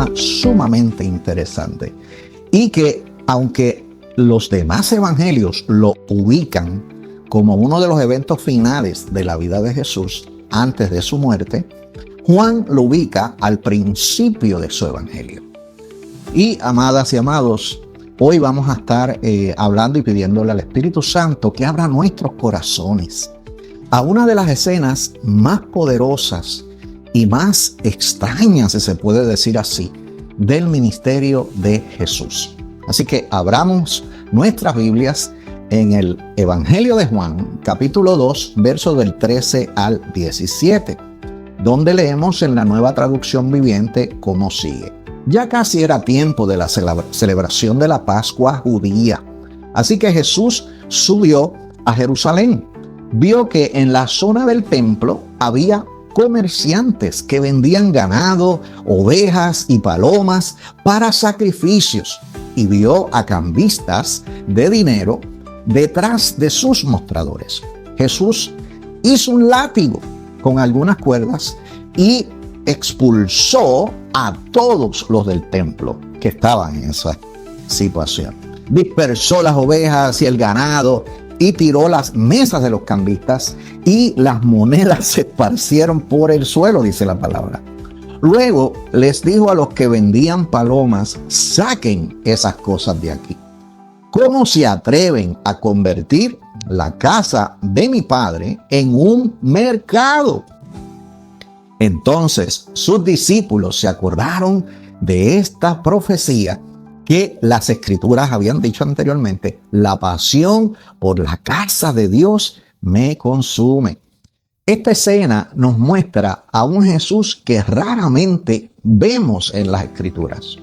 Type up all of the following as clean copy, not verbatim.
tema sumamente interesante y que, aunque los demás evangelios lo ubican como uno de los eventos finales de la vida de Jesús antes de su muerte, Juan lo ubica al principio de su evangelio. Y amadas y amados, hoy vamos a estar hablando y pidiéndole al Espíritu Santo que abra nuestros corazones a una de las escenas más poderosas y más extrañas, si se puede decir así, del ministerio de Jesús. Así que abramos nuestras Biblias en el Evangelio de Juan, capítulo 2, versos del 13 al 17, donde leemos en la Nueva Traducción Viviente como sigue. Ya casi era tiempo de la celebración de la Pascua judía, así que Jesús subió a Jerusalén. Vio que en la zona del templo había comerciantes que vendían ganado, ovejas y palomas para sacrificios, y vio a cambistas de dinero detrás de sus mostradores. Jesús hizo un látigo con algunas cuerdas y expulsó a todos los del templo que estaban en esa situación. Dispersó las ovejas y el ganado y tiró las mesas de los cambistas y las monedas se esparcieron por el suelo, dice la palabra. Luego les dijo a los que vendían palomas: saquen esas cosas de aquí. ¿Cómo se atreven a convertir la casa de mi padre en un mercado? Entonces sus discípulos se acordaron de esta profecía que las escrituras habían dicho anteriormente: la pasión por la casa de Dios me consume. Esta escena nos muestra a un Jesús que raramente vemos en las escrituras.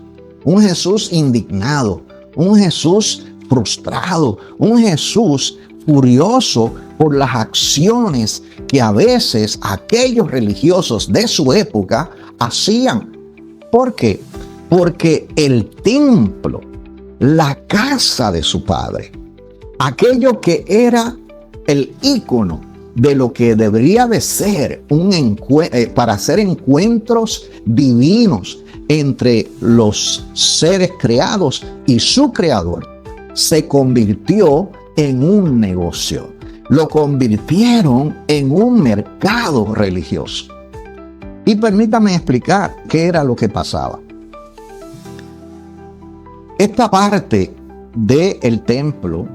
Un Jesús indignado, un Jesús frustrado, un Jesús furioso por las acciones que a veces aquellos religiosos de su época hacían. ¿Por qué? Porque el templo, la casa de su padre, aquello que era el ícono de lo que debería de ser para hacer encuentros divinos entre los seres creados y su creador, se convirtió en un negocio. Lo convirtieron en un mercado religioso. Y permítame explicar qué era lo que pasaba. Esta parte del templo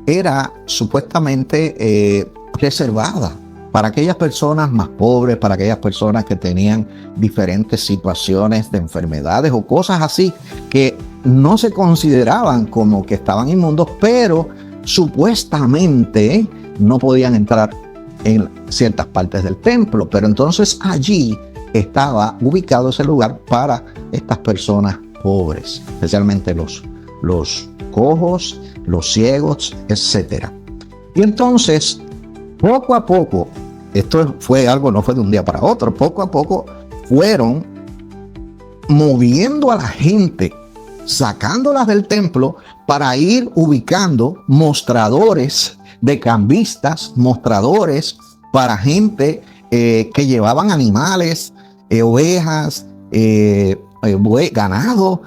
era supuestamente reservada para aquellas personas más pobres, para aquellas personas que tenían diferentes situaciones de enfermedades o cosas así que no se consideraban como que estaban inmundos, pero supuestamente no podían entrar en ciertas partes del templo. Pero entonces allí estaba ubicado ese lugar para estas personas pobres, especialmente los cojos, los ciegos, etc. Y entonces, poco a poco, esto fue algo, no fue de un día para otro, poco a poco fueron moviendo a la gente, sacándolas del templo para ir ubicando mostradores de cambistas, mostradores para gente que llevaban animales, ovejas, ganado,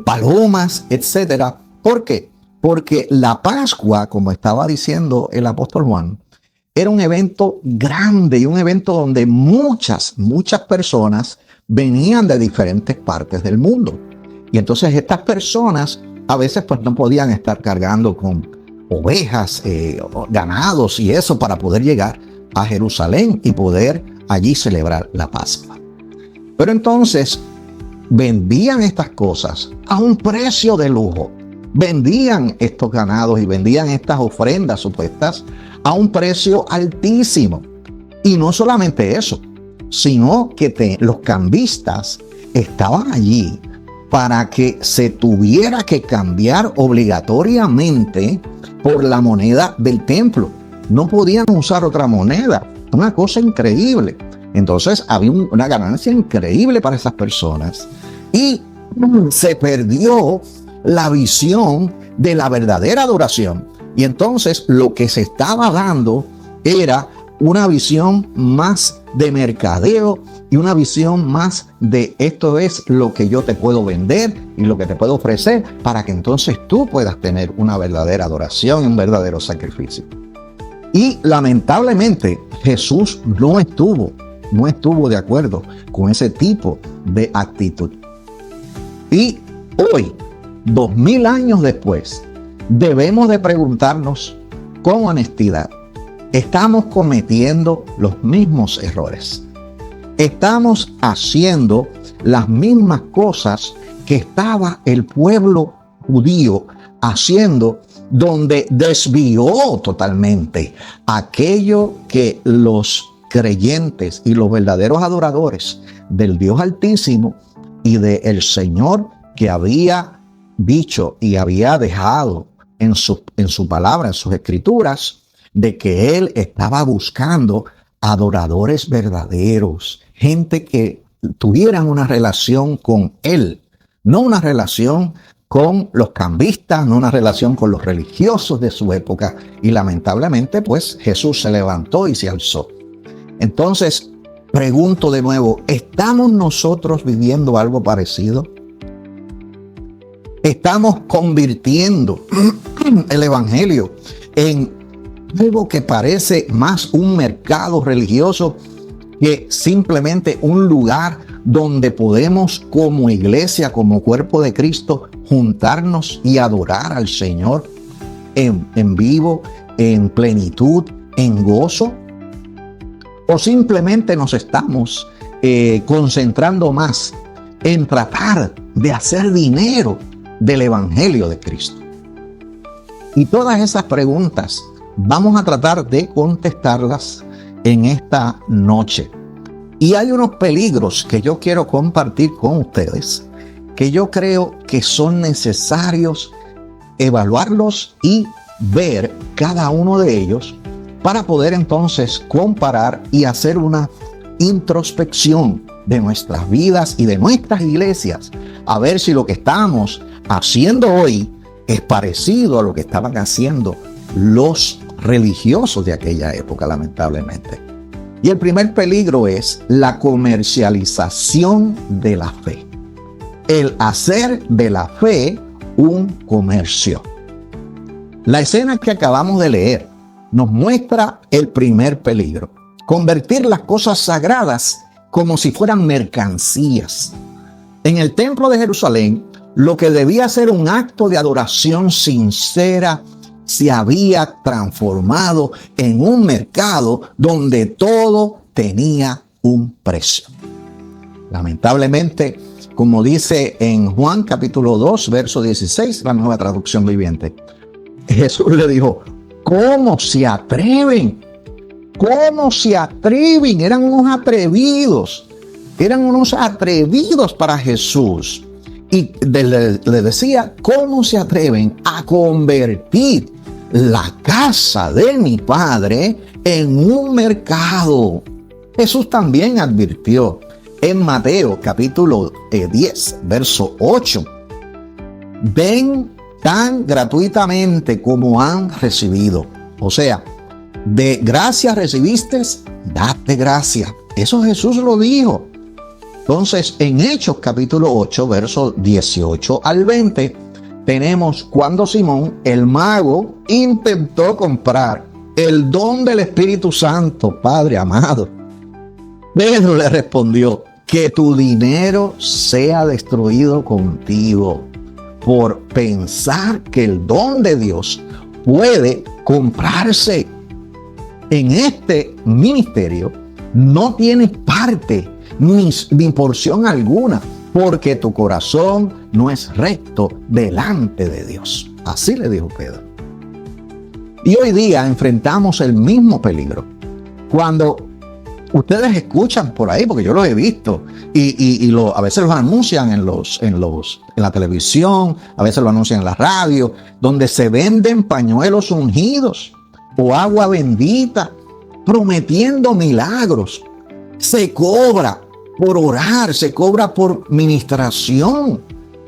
palomas, etc. ¿Por qué? Porque la Pascua, como estaba diciendo el apóstol Juan, era un evento grande y un evento donde muchas personas venían de diferentes partes del mundo. Y entonces estas personas a veces pues no podían estar cargando con ovejas, ganados y eso para poder llegar a Jerusalén y poder allí celebrar la Pascua. Pero entonces vendían estas cosas a un precio de lujo. Vendían estos ganados y vendían estas ofrendas supuestas a un precio altísimo. Y no solamente eso, sino que los cambistas estaban allí para que se tuviera que cambiar obligatoriamente por la moneda del templo. No podían usar otra moneda. Una cosa increíble. Entonces había una ganancia increíble para esas personas. Y se perdió la visión de la verdadera adoración. Y entonces lo que se estaba dando era una visión más de mercadeo y una visión más de esto es lo que yo te puedo vender y lo que te puedo ofrecer para que entonces tú puedas tener una verdadera adoración y un verdadero sacrificio. Y lamentablemente Jesús no estuvo de acuerdo con ese tipo de actitud. Y hoy, 2000 años después, debemos de preguntarnos con honestidad, ¿estamos cometiendo los mismos errores? ¿Estamos haciendo las mismas cosas que estaba el pueblo judío haciendo, donde desvió totalmente aquello que los creyentes y los verdaderos adoradores del Dios Altísimo y del Señor que había dicho y había dejado en su palabra, en sus escrituras, de que Él estaba buscando adoradores verdaderos, gente que tuvieran una relación con Él, no una relación con los cambistas, no una relación con los religiosos de su época. Y lamentablemente, pues Jesús se levantó y se alzó. Entonces, pregunto de nuevo, ¿estamos nosotros viviendo algo parecido? ¿Estamos convirtiendo el evangelio en algo que parece más un mercado religioso que simplemente un lugar donde podemos como iglesia, como cuerpo de Cristo, juntarnos y adorar al Señor en vivo, en plenitud, en gozo? ¿O simplemente nos estamos concentrando más en tratar de hacer dinero del Evangelio de Cristo? Y todas esas preguntas vamos a tratar de contestarlas en esta noche. Y hay unos peligros que yo quiero compartir con ustedes, que yo creo que son necesarios evaluarlos y ver cada uno de ellos para poder entonces comparar y hacer una introspección de nuestras vidas y de nuestras iglesias, a ver si lo que estamos haciendo hoy es parecido a lo que estaban haciendo los religiosos de aquella época, lamentablemente. Y el primer peligro es la comercialización de la fe. El hacer de la fe un comercio. La escena que acabamos de leer nos muestra el primer peligro. Convertir las cosas sagradas como si fueran mercancías. En el templo de Jerusalén, lo que debía ser un acto de adoración sincera se había transformado en un mercado donde todo tenía un precio. Lamentablemente, como dice en Juan capítulo 2, verso 16, la Nueva Traducción Viviente, Jesús le dijo, ¿cómo se atreven? ¿Cómo se atreven? Eran unos atrevidos para Jesús. Y le decía, ¿cómo se atreven a convertir la casa de mi Padre en un mercado? Jesús también advirtió en Mateo capítulo 10, verso 8. Ven tan gratuitamente como han recibido. O sea, de gracia recibiste, date gracia. Eso Jesús lo dijo. Entonces, en Hechos capítulo 8, versos 18 al 20, tenemos cuando Simón, el mago, intentó comprar el don del Espíritu Santo, Padre amado. Pedro le respondió, que tu dinero sea destruido contigo, por pensar que el don de Dios puede comprarse. En este ministerio no tienes parte ni porción alguna, porque tu corazón no es recto delante de Dios. Así le dijo Pedro. Y hoy día enfrentamos el mismo peligro. Cuando ustedes escuchan por ahí, porque yo los he visto, y a veces los anuncian en la televisión, a veces lo anuncian en la radio, donde se venden pañuelos ungidos o agua bendita, prometiendo milagros. Se cobra por orar, se cobra por ministración,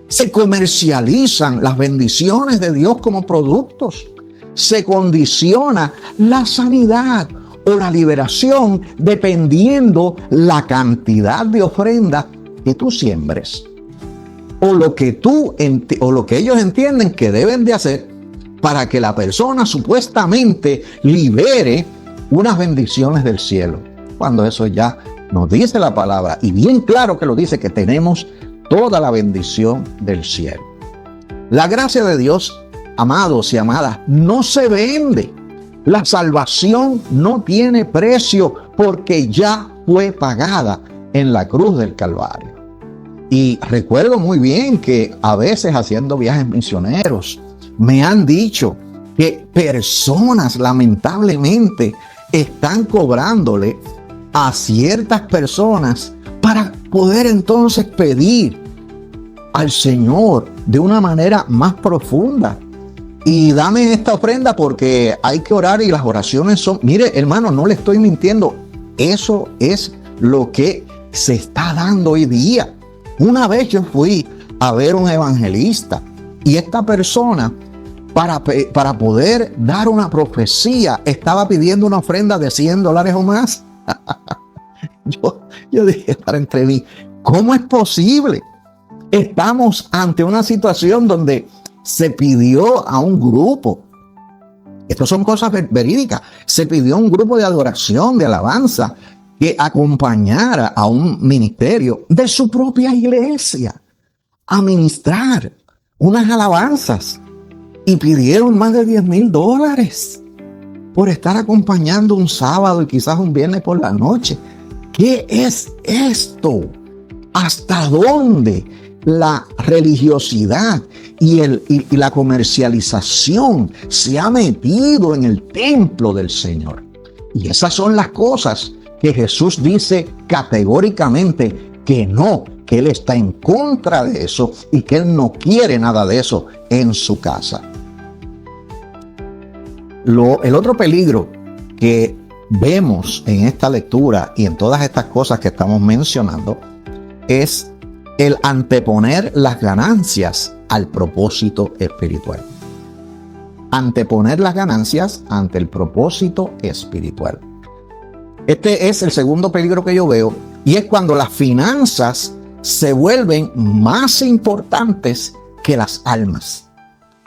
se comercializan las bendiciones de Dios como productos, se condiciona la sanidad o la liberación dependiendo la cantidad de ofrenda que tú siembres, o lo que ellos entienden que deben de hacer para que la persona supuestamente libere unas bendiciones del cielo, cuando eso ya nos dice la palabra, y bien claro que lo dice, que tenemos toda la bendición del cielo. La gracia de Dios, amados y amadas, no se vende. La salvación no tiene precio porque ya fue pagada en la cruz del Calvario. Y recuerdo muy bien que a veces, haciendo viajes misioneros, me han dicho que personas lamentablemente están cobrándole a ciertas personas para poder entonces pedir al Señor de una manera más profunda. Y dame esta ofrenda porque hay que orar, y las oraciones son, mire hermano, no le estoy mintiendo, eso es lo que se está dando hoy día. Una vez yo fui a ver un evangelista, y esta persona, para poder dar una profecía, estaba pidiendo una ofrenda de $100 o más. Yo dije para entre mí, ¿cómo es posible? Estamos ante una situación donde se pidió a un grupo, estas son cosas verídicas, se pidió a un grupo de adoración, de alabanza, que acompañara a un ministerio de su propia iglesia a ministrar unas alabanzas, y pidieron más de $10,000 por estar acompañando un sábado y quizás un viernes por la noche. ¿Qué es esto? ¿Hasta dónde la religiosidad y la comercialización se ha metido en el templo del Señor? Y esas son las cosas que Jesús dice categóricamente que no, que Él está en contra de eso y que Él no quiere nada de eso en su casa. El otro peligro que vemos en esta lectura y en todas estas cosas que estamos mencionando es el anteponer las ganancias al propósito espiritual. Anteponer las ganancias ante el propósito espiritual. Este es el segundo peligro que yo veo, y es cuando las finanzas se vuelven más importantes que las almas.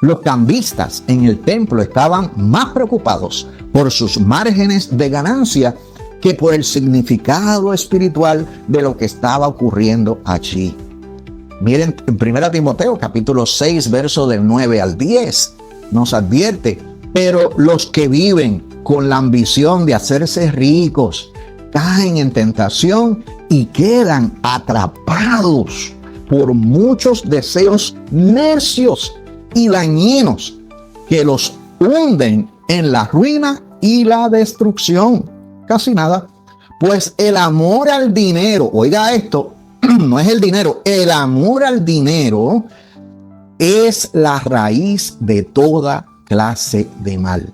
Los cambistas en el templo estaban más preocupados por sus márgenes de ganancia que por el significado espiritual de lo que estaba ocurriendo allí. Miren, en 1 Timoteo capítulo 6, verso del 9 al 10, nos advierte: pero los que viven con la ambición de hacerse ricos caen en tentación y quedan atrapados por muchos deseos necios y dañinos que los hunden en la ruina y la destrucción. Casi nada. Pues el amor al dinero, oiga esto, no es el dinero, el amor al dinero es la raíz de toda clase de mal.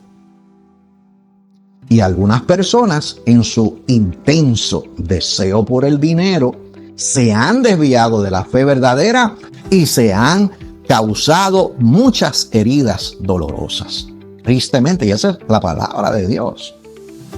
Y algunas personas, en su intenso deseo por el dinero, se han desviado de la fe verdadera y se han causado muchas heridas dolorosas. Tristemente, y esa es la palabra de Dios.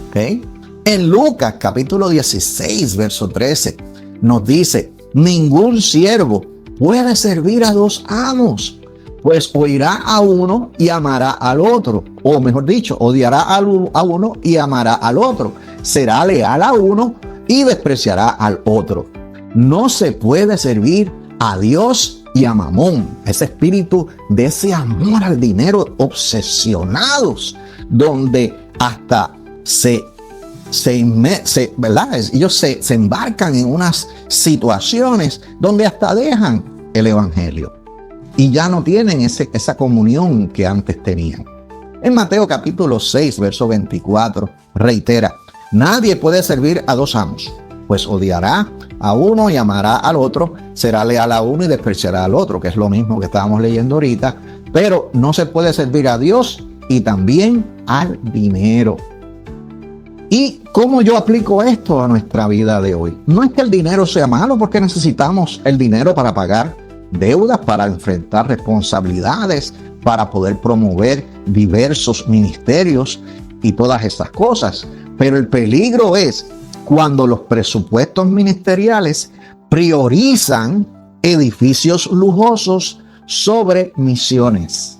¿Okay? En Lucas capítulo 16, verso 13, nos dice: ningún siervo puede servir a dos amos, pues oirá a uno y amará al otro, o mejor dicho, odiará a uno y amará al otro, será leal a uno y despreciará al otro. No se puede servir a Dios y a Mamón, ese espíritu de ese amor al dinero, obsesionados, donde hasta ellos se embarcan en unas situaciones donde hasta dejan el evangelio y ya no tienen esa comunión que antes tenían. En Mateo capítulo 6, verso 24, reitera: nadie puede servir a dos amos, pues odiará a uno y amará al otro, será leal a uno y despreciará al otro, que es lo mismo que estábamos leyendo ahorita. Pero no se puede servir a Dios y también al dinero. ¿Y cómo yo aplico esto a nuestra vida de hoy? No es que el dinero sea malo, porque necesitamos el dinero para pagar deudas, para enfrentar responsabilidades, para poder promover diversos ministerios y todas esas cosas. Pero el peligro es cuando los presupuestos ministeriales priorizan edificios lujosos sobre misiones,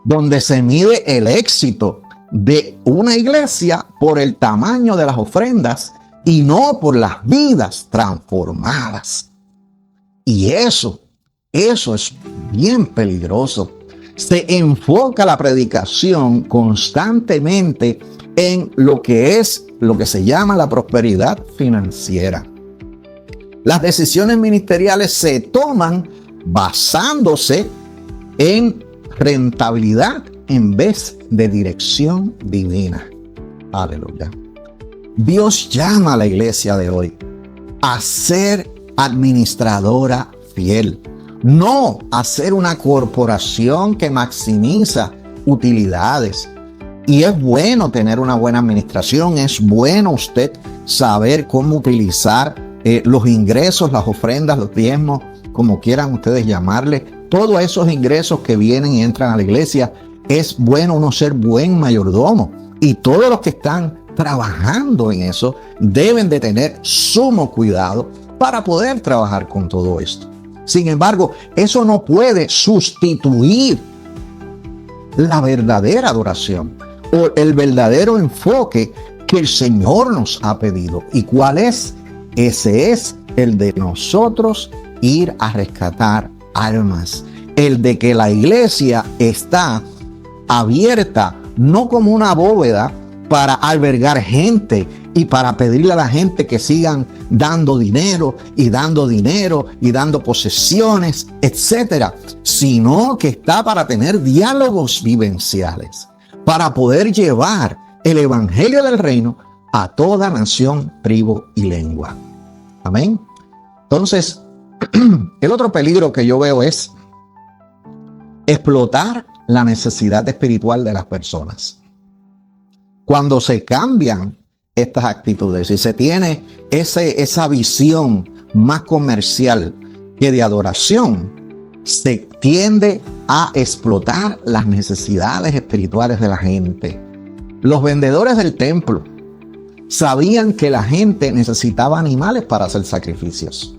donde se mide el éxito de una iglesia por el tamaño de las ofrendas y no por las vidas transformadas. Y eso es bien peligroso. Se enfoca la predicación constantemente en lo que se llama la prosperidad financiera. Las decisiones ministeriales se toman basándose en rentabilidad en vez de dirección divina. Aleluya. Dios llama a la iglesia de hoy a ser administradora fiel, no a ser una corporación que maximiza utilidades. Y es bueno tener una buena administración, es bueno usted saber cómo utilizar los ingresos, las ofrendas, los diezmos, como quieran ustedes llamarle, todos esos ingresos que vienen y entran a la iglesia. Es bueno uno ser buen mayordomo, y todos los que están trabajando en eso deben de tener sumo cuidado para poder trabajar con todo esto. Sin embargo, eso no puede sustituir la verdadera adoración o el verdadero enfoque que el Señor nos ha pedido. ¿Y cuál es? Ese es el de nosotros ir a rescatar almas, el de que la iglesia está abierta no como una bóveda para albergar gente y para pedirle a la gente que sigan dando dinero y dando posesiones, etcétera, sino que está para tener diálogos vivenciales, para poder llevar el evangelio del reino a toda nación, tribu y lengua. Amén. Entonces, el otro peligro que yo veo es explotar la necesidad espiritual de las personas. Cuando se cambian estas actitudes y se tiene esa visión más comercial que de adoración, se tiende a explotar las necesidades espirituales de la gente. Los vendedores del templo sabían que la gente necesitaba animales para hacer sacrificios.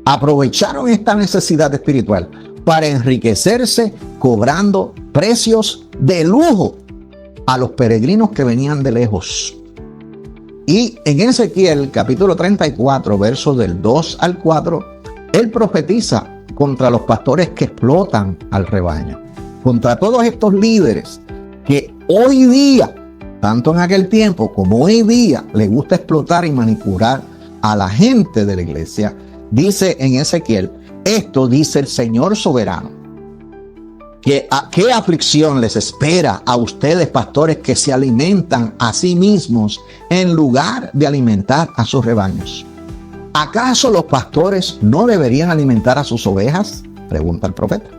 Aprovecharon esta necesidad espiritual para enriquecerse cobrando precios de lujo a los peregrinos que venían de lejos. Y en Ezequiel capítulo 34, versos del 2 al 4, él profetiza contra los pastores que explotan al rebaño, contra todos estos líderes que hoy día, tanto en aquel tiempo como hoy día, les gusta explotar y manipular a la gente de la iglesia. Dice en Ezequiel: esto dice el Señor soberano, ¿qué aflicción les espera a ustedes, pastores, que se alimentan a sí mismos en lugar de alimentar a sus rebaños? ¿Acaso los pastores no deberían alimentar a sus ovejas?, pregunta el profeta.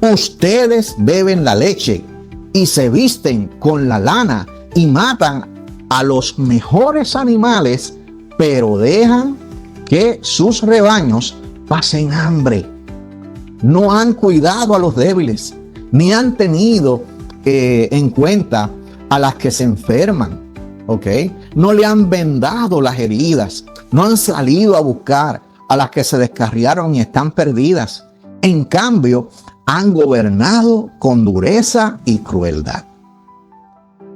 Ustedes beben la leche y se visten con la lana y matan a los mejores animales, pero dejan que sus rebaños pasen hambre. No han cuidado a los débiles, ni han tenido en cuenta a las que se enferman, ¿ok? No le han vendado las heridas, no han salido a buscar a las que se descarriaron y están perdidas. En cambio, han gobernado con dureza y crueldad.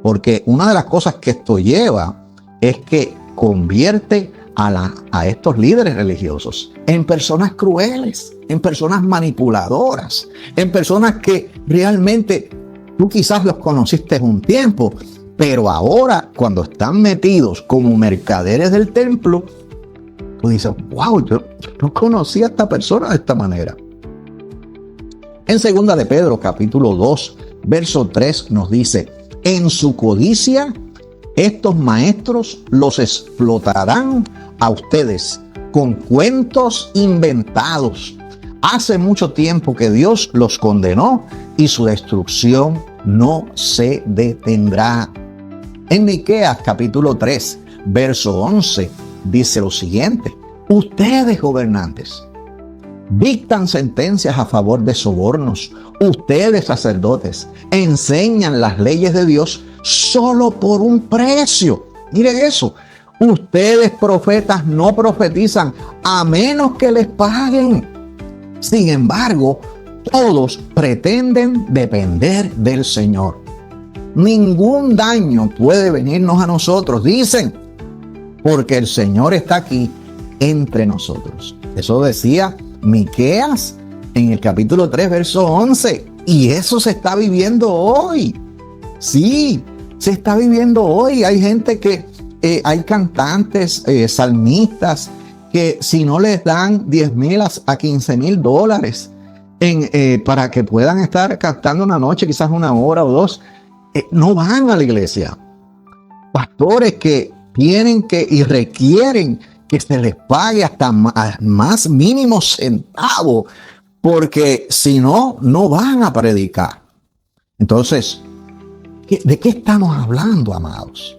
Porque una de las cosas que esto lleva es que convierte a estos líderes religiosos en personas crueles, en personas manipuladoras, en personas que realmente tú quizás los conociste un tiempo, pero ahora cuando están metidos como mercaderes del templo, tú dices: wow, yo no conocía a esta persona de esta manera. En 2 de Pedro capítulo 2 verso 3 nos dice: en su codicia estos maestros los explotarán a ustedes con cuentos inventados. Hace mucho tiempo que Dios los condenó y su destrucción no se detendrá. En Miqueas capítulo 3 verso 11 dice lo siguiente: ustedes, gobernantes, dictan sentencias a favor de sobornos. Ustedes, sacerdotes, enseñan las leyes de Dios solo por un precio. Miren eso. Ustedes, profetas, no profetizan a menos que les paguen. Sin embargo, todos pretenden depender del Señor. Ningún daño puede venirnos a nosotros, dicen, porque el Señor está aquí entre nosotros. Eso decía Miqueas en el capítulo 3, verso 11. Y eso se está viviendo hoy. Sí, se está viviendo hoy. Hay gente que, hay cantantes, salmistas, que si no les dan 10,000 a 15,000 dólares para que puedan estar cantando una noche, quizás una hora o dos, no van a la iglesia. Pastores que tienen que y requieren que se les pague hasta más mínimo centavo, porque si no, no van a predicar. Entonces, ¿de qué estamos hablando, amados?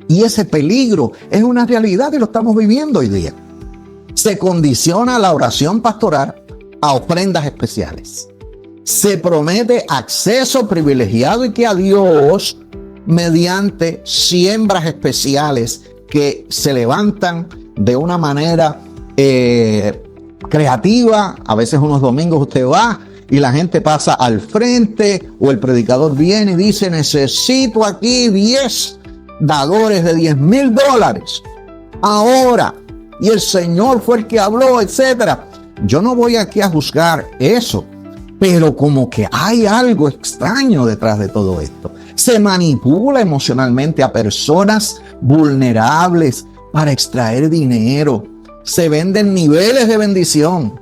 Y ese peligro es una realidad y lo estamos viviendo hoy día. Se condiciona la oración pastoral a ofrendas especiales. Se promete acceso privilegiado y que a Dios mediante siembras especiales que se levantan de una manera creativa. A veces unos domingos usted va y la gente pasa al frente o el predicador viene y dice: necesito aquí 10 dadores de 10,000 dólares ahora, y el Señor fue el que habló, etcétera. Yo no voy aquí a juzgar eso, pero como que hay algo extraño detrás de todo esto. Se manipula emocionalmente a personas vulnerables para extraer dinero. Se venden niveles de bendición,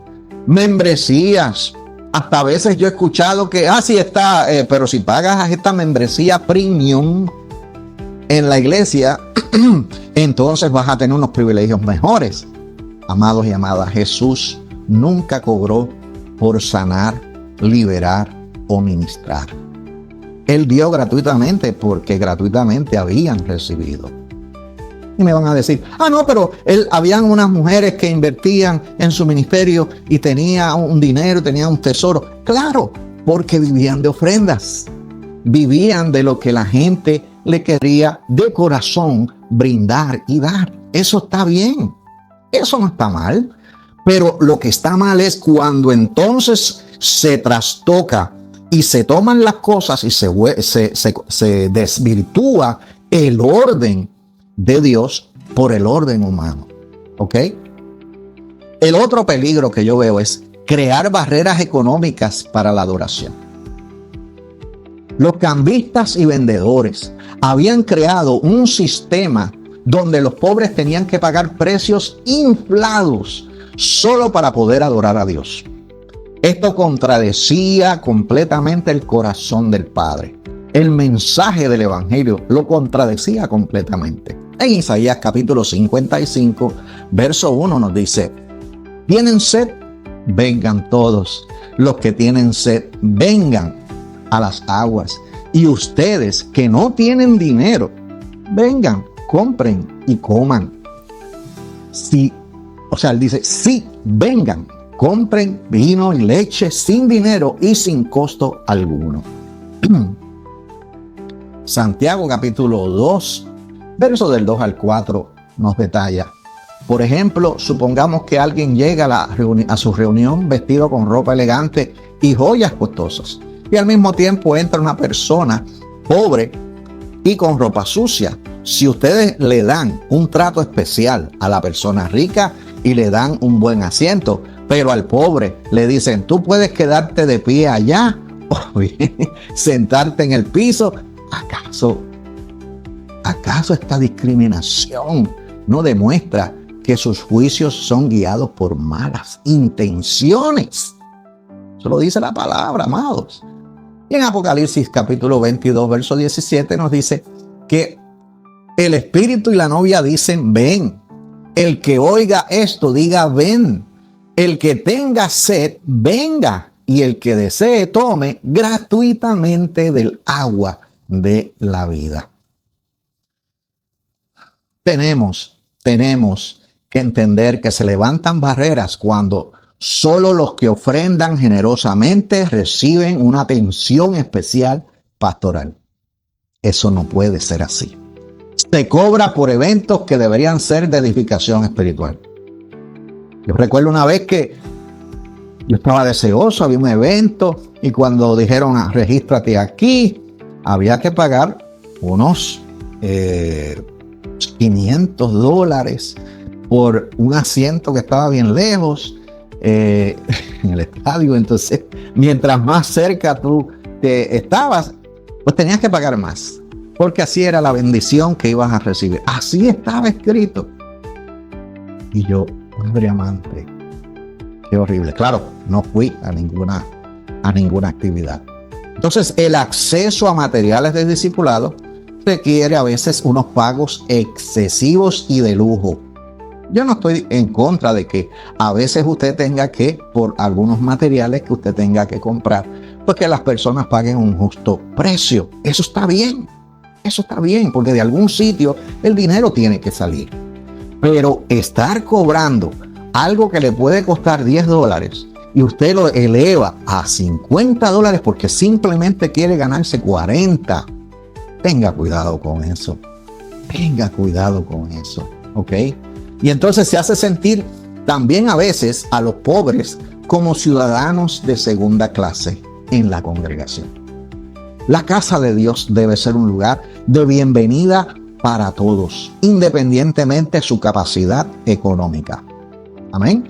membresías. Hasta a veces yo he escuchado que, sí está, pero si pagas esta membresía premium en la iglesia, entonces vas a tener unos privilegios mejores. Amados y amadas, Jesús nunca cobró por sanar, liberar o ministrar. Él dio gratuitamente porque gratuitamente habían recibido. Y me van a decir: no, pero habían unas mujeres que invertían en su ministerio y tenía un dinero, tenía un tesoro. Claro, porque vivían de ofrendas. Vivían de lo que la gente le quería de corazón brindar y dar. Eso está bien. Eso no está mal. Pero lo que está mal es cuando entonces se trastoca y se toman las cosas y se desvirtúa el orden de Dios por el orden humano. ¿Ok? El otro peligro que yo veo es crear barreras económicas para la adoración. Los cambistas y vendedores habían creado un sistema donde los pobres tenían que pagar precios inflados solo para poder adorar a Dios. Esto contradecía completamente el corazón del Padre. El mensaje del Evangelio lo contradecía completamente. En Isaías capítulo 55, verso 1 nos dice: ¿tienen sed? Vengan todos. Los que tienen sed, vengan a las aguas. Y ustedes que no tienen dinero, vengan, compren y coman. Él dice: sí, vengan, compren vino y leche sin dinero y sin costo alguno. Santiago capítulo 2, verso del 2 al 4 nos detalla. Por ejemplo, supongamos que alguien llega a su reunión vestido con ropa elegante y joyas costosas, y al mismo tiempo entra una persona pobre y con ropa sucia. Si ustedes le dan un trato especial a la persona rica y le dan un buen asiento, pero al pobre le dicen: tú puedes quedarte de pie allá o sentarte en el piso, ¿acaso esta discriminación no demuestra que sus juicios son guiados por malas intenciones? Eso lo dice la palabra, amados. Y en Apocalipsis capítulo 22, verso 17 nos dice que el espíritu y la novia dicen: ven. El que oiga esto diga: ven. El que tenga sed, venga. Y el que desee, tome gratuitamente del agua de la vida. Tenemos que entender que se levantan barreras cuando solo los que ofrendan generosamente reciben una atención especial pastoral. Eso no puede ser así. Se cobra por eventos que deberían ser de edificación espiritual. Yo recuerdo una vez que yo estaba deseoso, había un evento y cuando dijeron regístrate aquí, había que pagar unos $500 por un asiento que estaba bien lejos en el estadio. Entonces, mientras más cerca tú te estabas, pues tenías que pagar más, porque así era la bendición que ibas a recibir. Así estaba escrito. Y yo, Padre amante, qué horrible. Claro, no fui a ninguna actividad. Entonces, el acceso a materiales de discipulado requiere a veces unos pagos excesivos y de lujo. Yo no estoy en contra de que a veces usted tenga que, por algunos materiales que usted tenga que comprar, pues que las personas paguen un justo precio. Eso está bien, porque de algún sitio el dinero tiene que salir. Pero estar cobrando algo que le puede costar $10 y usted lo eleva a $50 porque simplemente quiere ganarse 40, tenga cuidado con eso. ¿Ok? Y entonces se hace sentir también a veces a los pobres como ciudadanos de segunda clase en la congregación. La casa de Dios debe ser un lugar de bienvenida para todos, independientemente de su capacidad económica. Amén.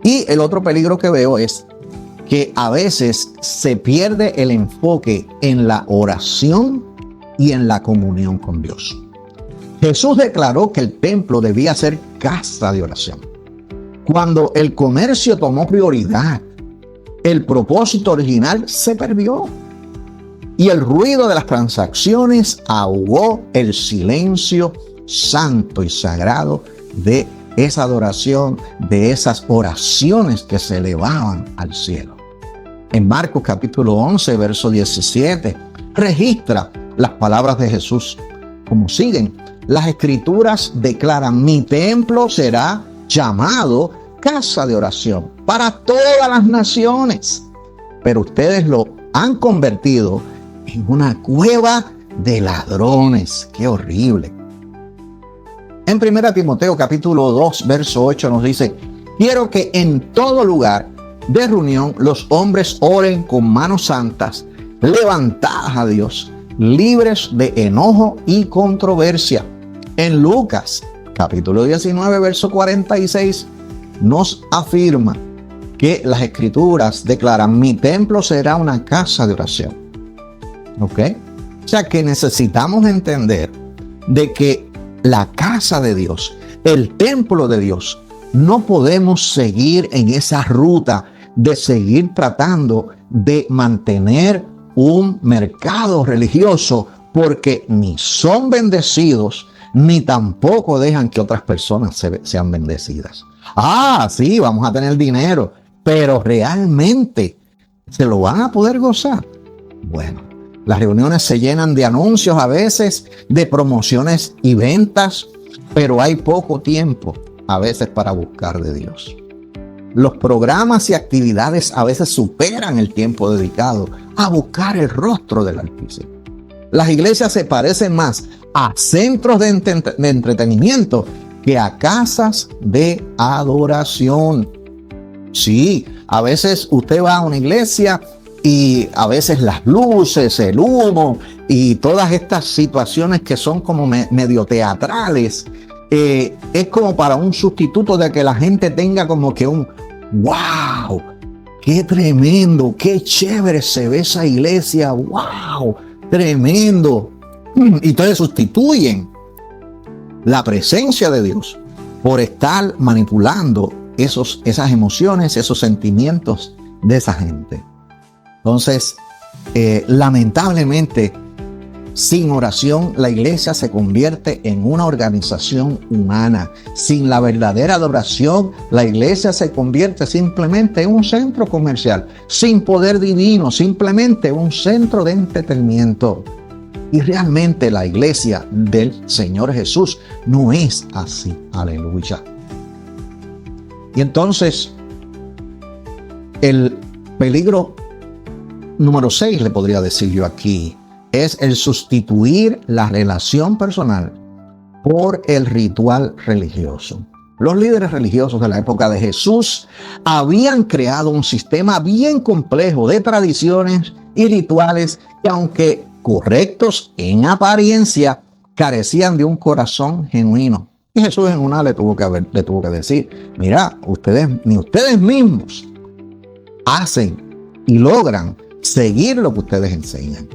Y el otro peligro que veo es que a veces se pierde el enfoque en la oración y en la comunión con Dios. Jesús declaró que el templo debía ser casa de oración. Cuando el comercio tomó prioridad, el propósito original se perdió y el ruido de las transacciones ahogó el silencio santo y sagrado de esa adoración, de esas oraciones que se elevaban al cielo. En Marcos capítulo 11, verso 17, registra las palabras de Jesús como siguen. Las escrituras declaran: mi templo será llamado casa de oración para todas las naciones, pero ustedes lo han convertido en una cueva de ladrones. ¡Qué horrible! En 1 Timoteo capítulo 2, verso 8 nos dice: quiero que en todo lugar de reunión los hombres oren con manos santas, levantadas a Dios, libres de enojo y controversia. En Lucas capítulo 19, verso 46 nos afirma que las escrituras declaran: mi templo será una casa de oración. ¿Ok? O sea que necesitamos entender de que la casa de Dios, el templo de Dios, no podemos seguir en esa ruta de seguir tratando de mantener un mercado religioso, porque ni son bendecidos ni tampoco dejan que otras personas sean bendecidas. Sí, vamos a tener dinero, pero realmente ¿se lo van a poder gozar? Bueno, las reuniones se llenan de anuncios a veces, de promociones y ventas, pero hay poco tiempo a veces para buscar de Dios. Los programas y actividades a veces superan el tiempo dedicado a buscar el rostro del Altísimo. Las iglesias se parecen más a centros de entretenimiento que a casas de adoración. Sí, a veces usted va a una iglesia y a veces las luces, el humo y todas estas situaciones que son como medio teatrales, es como para un sustituto de que la gente tenga como que un ¡wow! ¡Qué tremendo! ¡Qué chévere se ve esa iglesia! ¡Wow! ¡Tremendo! Y entonces sustituyen la presencia de Dios por estar manipulando esas emociones, esos sentimientos de esa gente. Entonces, lamentablemente, sin oración, la iglesia se convierte en una organización humana. Sin la verdadera adoración, la iglesia se convierte simplemente en un centro comercial, sin poder divino, simplemente un centro de entretenimiento. Y realmente la iglesia del Señor Jesús no es así. Aleluya. Y entonces, el peligro número 6, le podría decir yo aquí, es el sustituir la relación personal por el ritual religioso. Los líderes religiosos de la época de Jesús habían creado un sistema bien complejo de tradiciones y rituales que, aunque correctos en apariencia, carecían de un corazón genuino. Y Jesús en una le tuvo que decir, mira, ni ustedes mismos hacen y logran seguir lo que ustedes enseñan.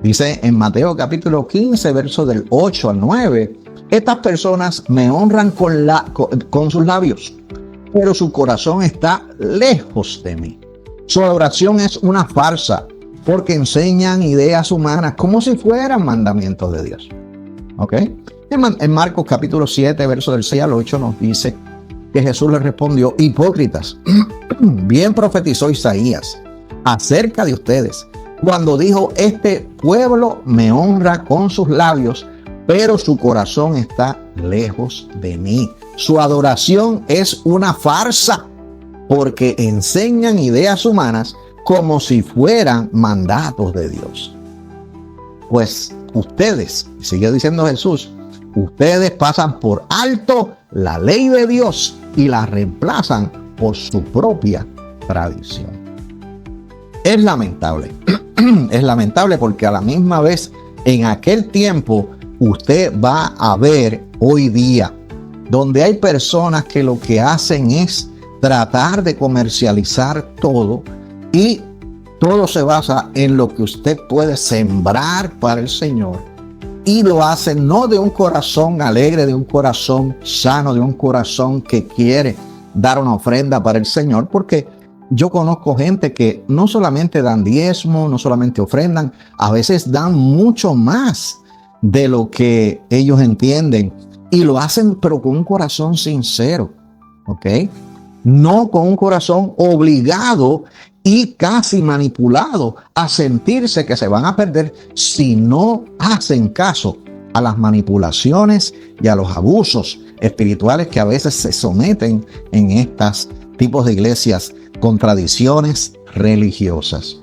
Dice en Mateo capítulo 15, versos del 8 al 9, estas personas me honran con sus labios, pero su corazón está lejos de mí. Su adoración es una farsa, porque enseñan ideas humanas como si fueran mandamientos de Dios. ¿Ok? En Marcos capítulo 7, versos del 6 al 8 nos dice que Jesús les respondió, hipócritas, bien profetizó Isaías acerca de ustedes, cuando dijo, este pueblo me honra con sus labios, pero su corazón está lejos de mí. Su adoración es una farsa, porque enseñan ideas humanas como si fueran mandatos de Dios. Pues ustedes, sigue diciendo Jesús, ustedes pasan por alto la ley de Dios y la reemplazan por su propia tradición. Es lamentable. Es lamentable porque a la misma vez, en aquel tiempo, usted va a ver hoy día donde hay personas que lo que hacen es tratar de comercializar todo, y todo se basa en lo que usted puede sembrar para el Señor, y lo hacen no de un corazón alegre, de un corazón sano, de un corazón que quiere dar una ofrenda para el Señor, porque yo conozco gente que no solamente dan diezmo, no solamente ofrendan, a veces dan mucho más de lo que ellos entienden, y lo hacen pero con un corazón sincero, ¿ok? No con un corazón obligado y casi manipulado a sentirse que se van a perder si no hacen caso a las manipulaciones y a los abusos espirituales que a veces se someten en estos tipos de iglesias con tradiciones religiosas.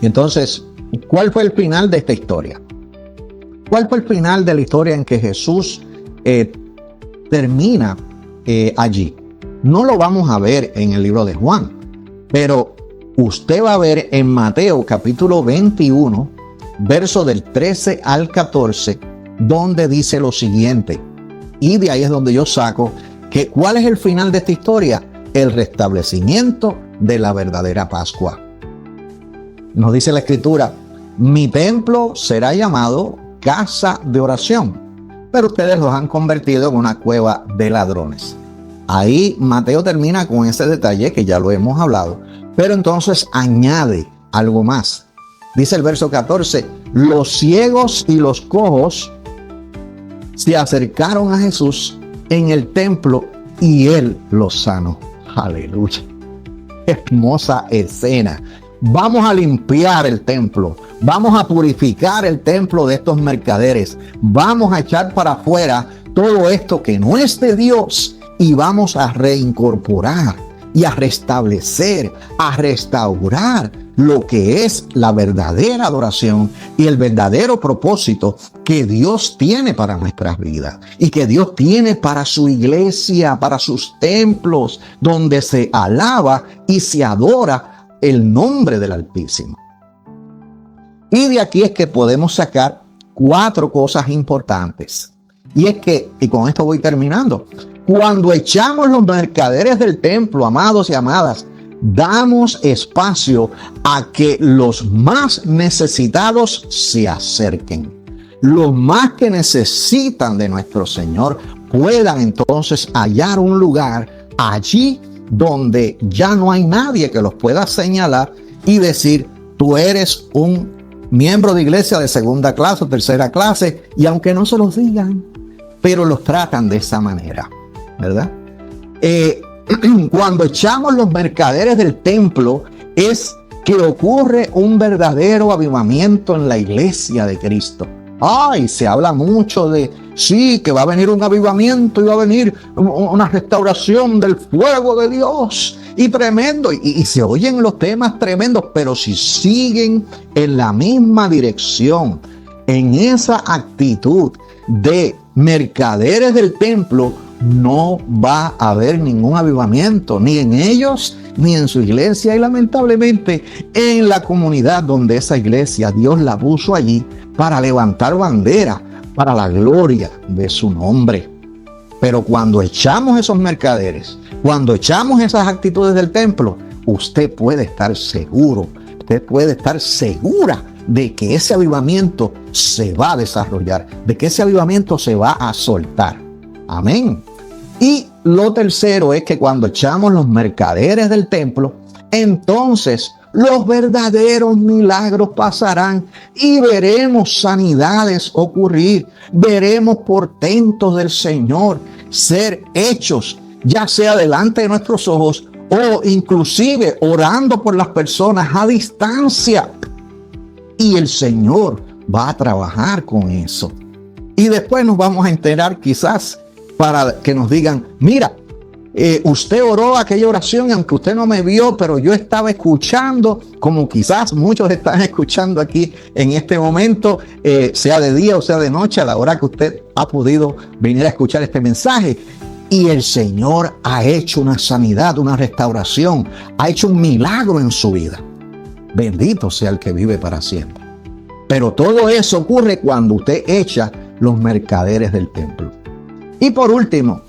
Y entonces, ¿cuál fue el final de esta historia? ¿Cuál fue el final de la historia en que Jesús termina allí? No lo vamos a ver en el libro de Juan, pero usted va a ver en Mateo capítulo 21, verso del 13 al 14, donde dice lo siguiente. Y de ahí es donde yo saco que ¿cuál es el final de esta historia? El restablecimiento de la verdadera Pascua. Nos dice la Escritura, mi templo será llamado casa de oración, pero ustedes los han convertido en una cueva de ladrones. Ahí Mateo termina con ese detalle que ya lo hemos hablado, pero entonces añade algo más. Dice el verso 14, los ciegos y los cojos se acercaron a Jesús en el templo y él los sanó. Aleluya. Hermosa escena. Vamos a limpiar el templo. Vamos a purificar el templo de estos mercaderes. Vamos a echar para afuera todo esto que no es de Dios y vamos a reincorporar y a restablecer, a restaurar lo que es la verdadera adoración y el verdadero propósito que Dios tiene para nuestras vidas y que Dios tiene para su iglesia, para sus templos, donde se alaba y se adora el nombre del Altísimo. Y de aquí es que podemos sacar 4 cosas importantes. Y es que, y con esto voy terminando, cuando echamos los mercaderes del templo, amados y amadas, damos espacio a que los más necesitados se acerquen. Los más que necesitan de nuestro Señor puedan entonces hallar un lugar allí donde ya no hay nadie que los pueda señalar y decir, tú eres un miembro de iglesia de segunda clase o tercera clase, y aunque no se los digan, pero los tratan de esa manera, ¿verdad? Cuando echamos los mercaderes del templo es que ocurre un verdadero avivamiento en la iglesia de Cristo. Ay, se habla mucho de sí, que va a venir un avivamiento y va a venir una restauración del fuego de Dios y tremendo. Y se oyen los temas tremendos, pero si siguen en la misma dirección, en esa actitud de mercaderes del templo, no va a haber ningún avivamiento, ni en ellos, ni en su iglesia, y lamentablemente en la comunidad donde esa iglesia Dios la puso allí para levantar bandera para la gloria de su nombre. Pero cuando echamos esos mercaderes, cuando echamos esas actitudes del templo, usted puede estar seguro, usted puede estar segura de que ese avivamiento se va a desarrollar, de que ese avivamiento se va a soltar. Amén. Y lo tercero es que cuando echamos los mercaderes del templo, entonces los verdaderos milagros pasarán y veremos sanidades ocurrir, veremos portentos del Señor ser hechos, ya sea delante de nuestros ojos o inclusive orando por las personas a distancia. Y el Señor va a trabajar con eso. Y después nos vamos a enterar quizás para que nos digan, mira, usted oró aquella oración y aunque usted no me vio, pero yo estaba escuchando, como quizás muchos están escuchando aquí en este momento, sea de día o sea de noche, a la hora que usted ha podido venir a escuchar este mensaje. Y el Señor ha hecho una sanidad, una restauración, ha hecho un milagro en su vida. Bendito sea el que vive para siempre. Pero todo eso ocurre cuando usted echa los mercaderes del templo. Y por último,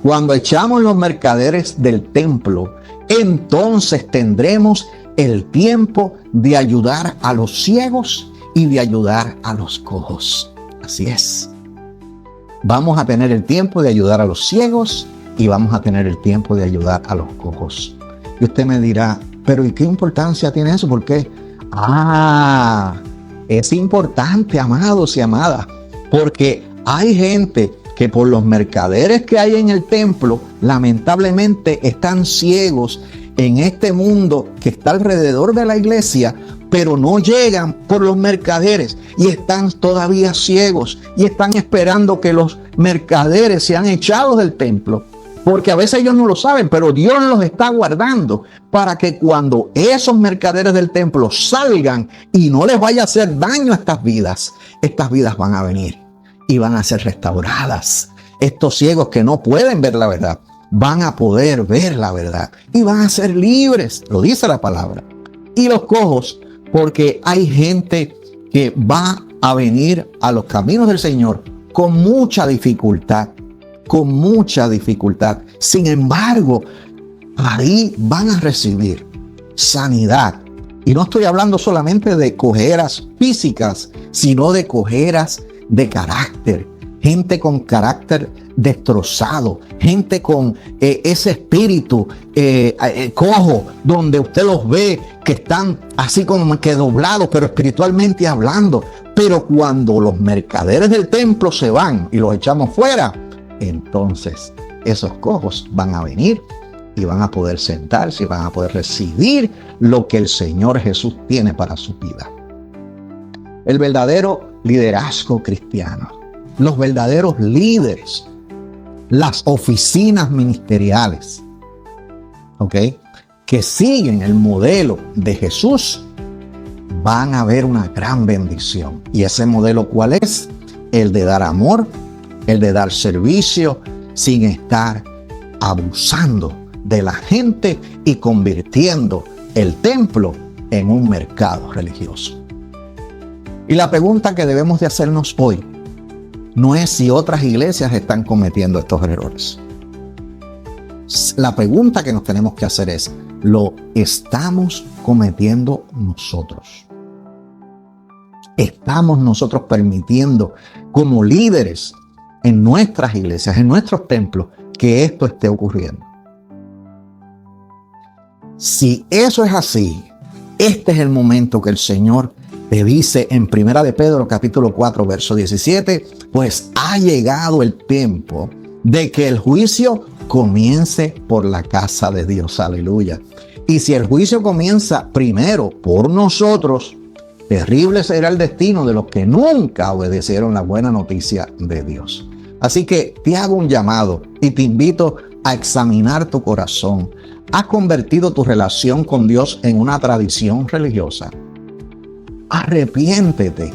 cuando echamos los mercaderes del templo, entonces tendremos el tiempo de ayudar a los ciegos y de ayudar a los cojos. Así es. Vamos a tener el tiempo de ayudar a los ciegos y vamos a tener el tiempo de ayudar a los cojos. Y usted me dirá, pero ¿y qué importancia tiene eso? ¿Por qué? Es importante, amados y amadas, porque hay gente que por los mercaderes que hay en el templo, lamentablemente están ciegos en este mundo que está alrededor de la iglesia, pero no llegan por los mercaderes y están todavía ciegos y están esperando que los mercaderes sean echados del templo, porque a veces ellos no lo saben, pero Dios los está guardando para que cuando esos mercaderes del templo salgan y no les vaya a hacer daño a estas vidas van a venir y van a ser restauradas. Estos ciegos que no pueden ver la verdad van a poder ver la verdad y van a ser libres, lo dice la palabra. Y los cojos, porque hay gente que va a venir a los caminos del Señor con mucha dificultad. Sin embargo, ahí van a recibir sanidad. Y no estoy hablando solamente de cojeras físicas, sino de cojeras de carácter, gente con carácter destrozado, gente con ese espíritu cojo, donde usted los ve que están así como que doblados, pero espiritualmente hablando. Pero cuando los mercaderes del templo se van y los echamos fuera, entonces esos cojos van a venir y van a poder sentarse y van a poder recibir lo que el Señor Jesús tiene para su vida. El verdadero liderazgo cristiano, los verdaderos líderes, las oficinas ministeriales, que siguen el modelo de Jesús, van a ver una gran bendición. ¿Y ese modelo cuál es? El de dar amor, el de dar servicio sin estar abusando de la gente y convirtiendo el templo en un mercado religioso. Y la pregunta que debemos de hacernos hoy no es si otras iglesias están cometiendo estos errores. La pregunta que nos tenemos que hacer es, ¿lo estamos cometiendo nosotros? ¿Estamos nosotros permitiendo como líderes en nuestras iglesias, en nuestros templos, que esto esté ocurriendo? Si eso es así, este es el momento que el Señor te dice en 1 de Pedro capítulo 4 verso 17, pues ha llegado el tiempo de que el juicio comience por la casa de Dios. Aleluya. Y si el juicio comienza primero por nosotros, terrible será el destino de los que nunca obedecieron la buena noticia de Dios. Así que te hago un llamado y te invito a examinar tu corazón. ¿Has convertido tu relación con Dios en una tradición religiosa? Arrepiéntete,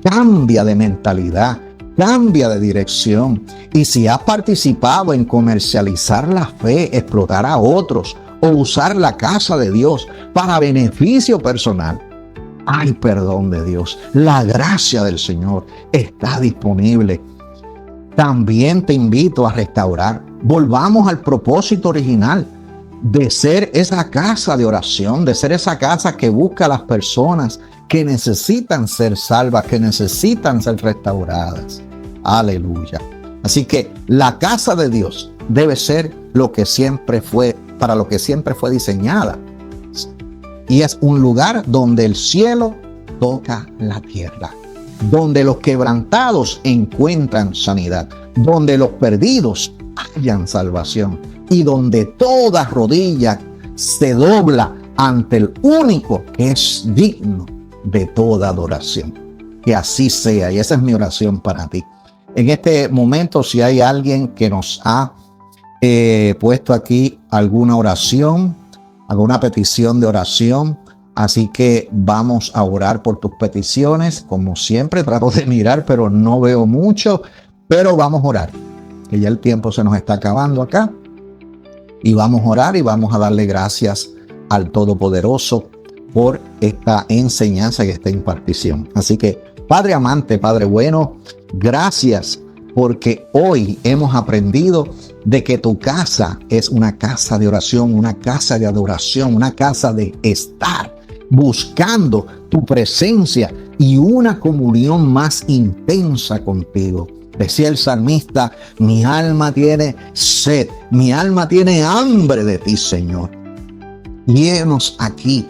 cambia de mentalidad, cambia de dirección. Y si has participado en comercializar la fe, explotar a otros o usar la casa de Dios para beneficio personal, hay perdón de Dios. La gracia del Señor está disponible. También te invito a restaurar. Volvamos al propósito original de ser esa casa de oración, de ser esa casa que busca a las personas que necesitan ser salvas, que necesitan ser restauradas. Aleluya. Así que la casa de Dios debe ser lo que siempre fue, para lo que siempre fue diseñada. Y es un lugar donde el cielo toca la tierra, donde los quebrantados encuentran sanidad, donde los perdidos hallan salvación y donde toda rodilla se dobla ante el único que es digno de toda adoración. Que así sea, y esa es mi oración para ti. En este momento, si hay alguien que nos ha puesto aquí alguna oración, alguna petición de oración, así que vamos a orar por tus peticiones. Como siempre, trato de mirar, pero no veo mucho, pero vamos a orar, que ya el tiempo se nos está acabando acá. Y vamos a orar y vamos a darle gracias al Todopoderoso por esta enseñanza y esta impartición. Así que, Padre amante, Padre bueno, gracias porque hoy hemos aprendido de que tu casa es una casa de oración, una casa de adoración, una casa de estar buscando tu presencia y una comunión más intensa contigo. Decía el salmista: mi alma tiene sed, mi alma tiene hambre de ti, Señor. Y henos aquí,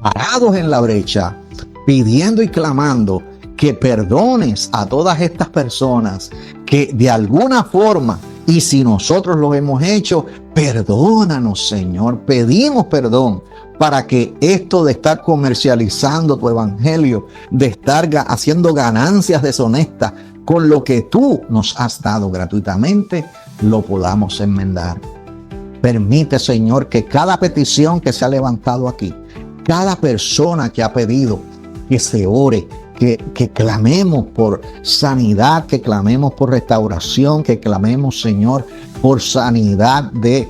parados en la brecha, pidiendo y clamando que perdones a todas estas personas que de alguna forma, y si nosotros lo hemos hecho, perdónanos, Señor. Pedimos perdón para que esto de estar comercializando tu evangelio, de estar haciendo ganancias deshonestas con lo que tú nos has dado gratuitamente, lo podamos enmendar. Permite, Señor, que cada petición que se ha levantado aquí, cada persona que ha pedido que se ore, que clamemos por sanidad, que clamemos por restauración, que clamemos, Señor, por sanidad de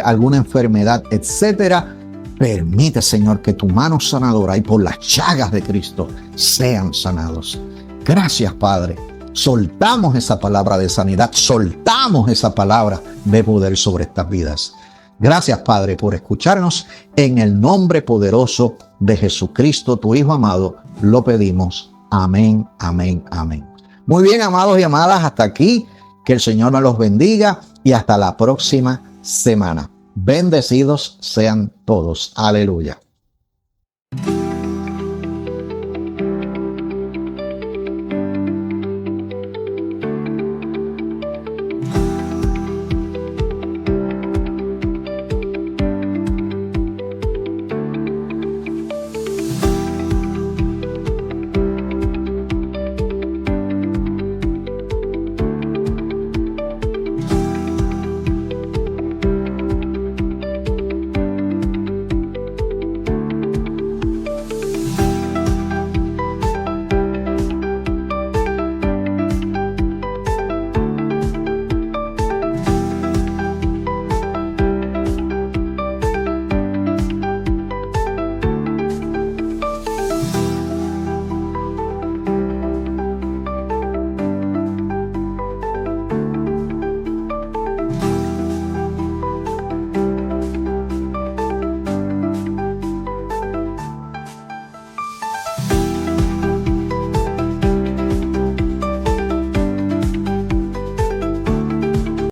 alguna enfermedad, etcétera. Permite, Señor, que tu mano sanadora y por las llagas de Cristo sean sanados. Gracias, Padre. Soltamos esa palabra de sanidad, soltamos esa palabra de poder sobre estas vidas. Gracias, Padre, por escucharnos. En el nombre poderoso de Jesucristo, tu Hijo amado, lo pedimos. Amén, amén, amén. Muy bien, amados y amadas, hasta aquí. Que el Señor nos los bendiga y hasta la próxima semana. Bendecidos sean todos. Aleluya.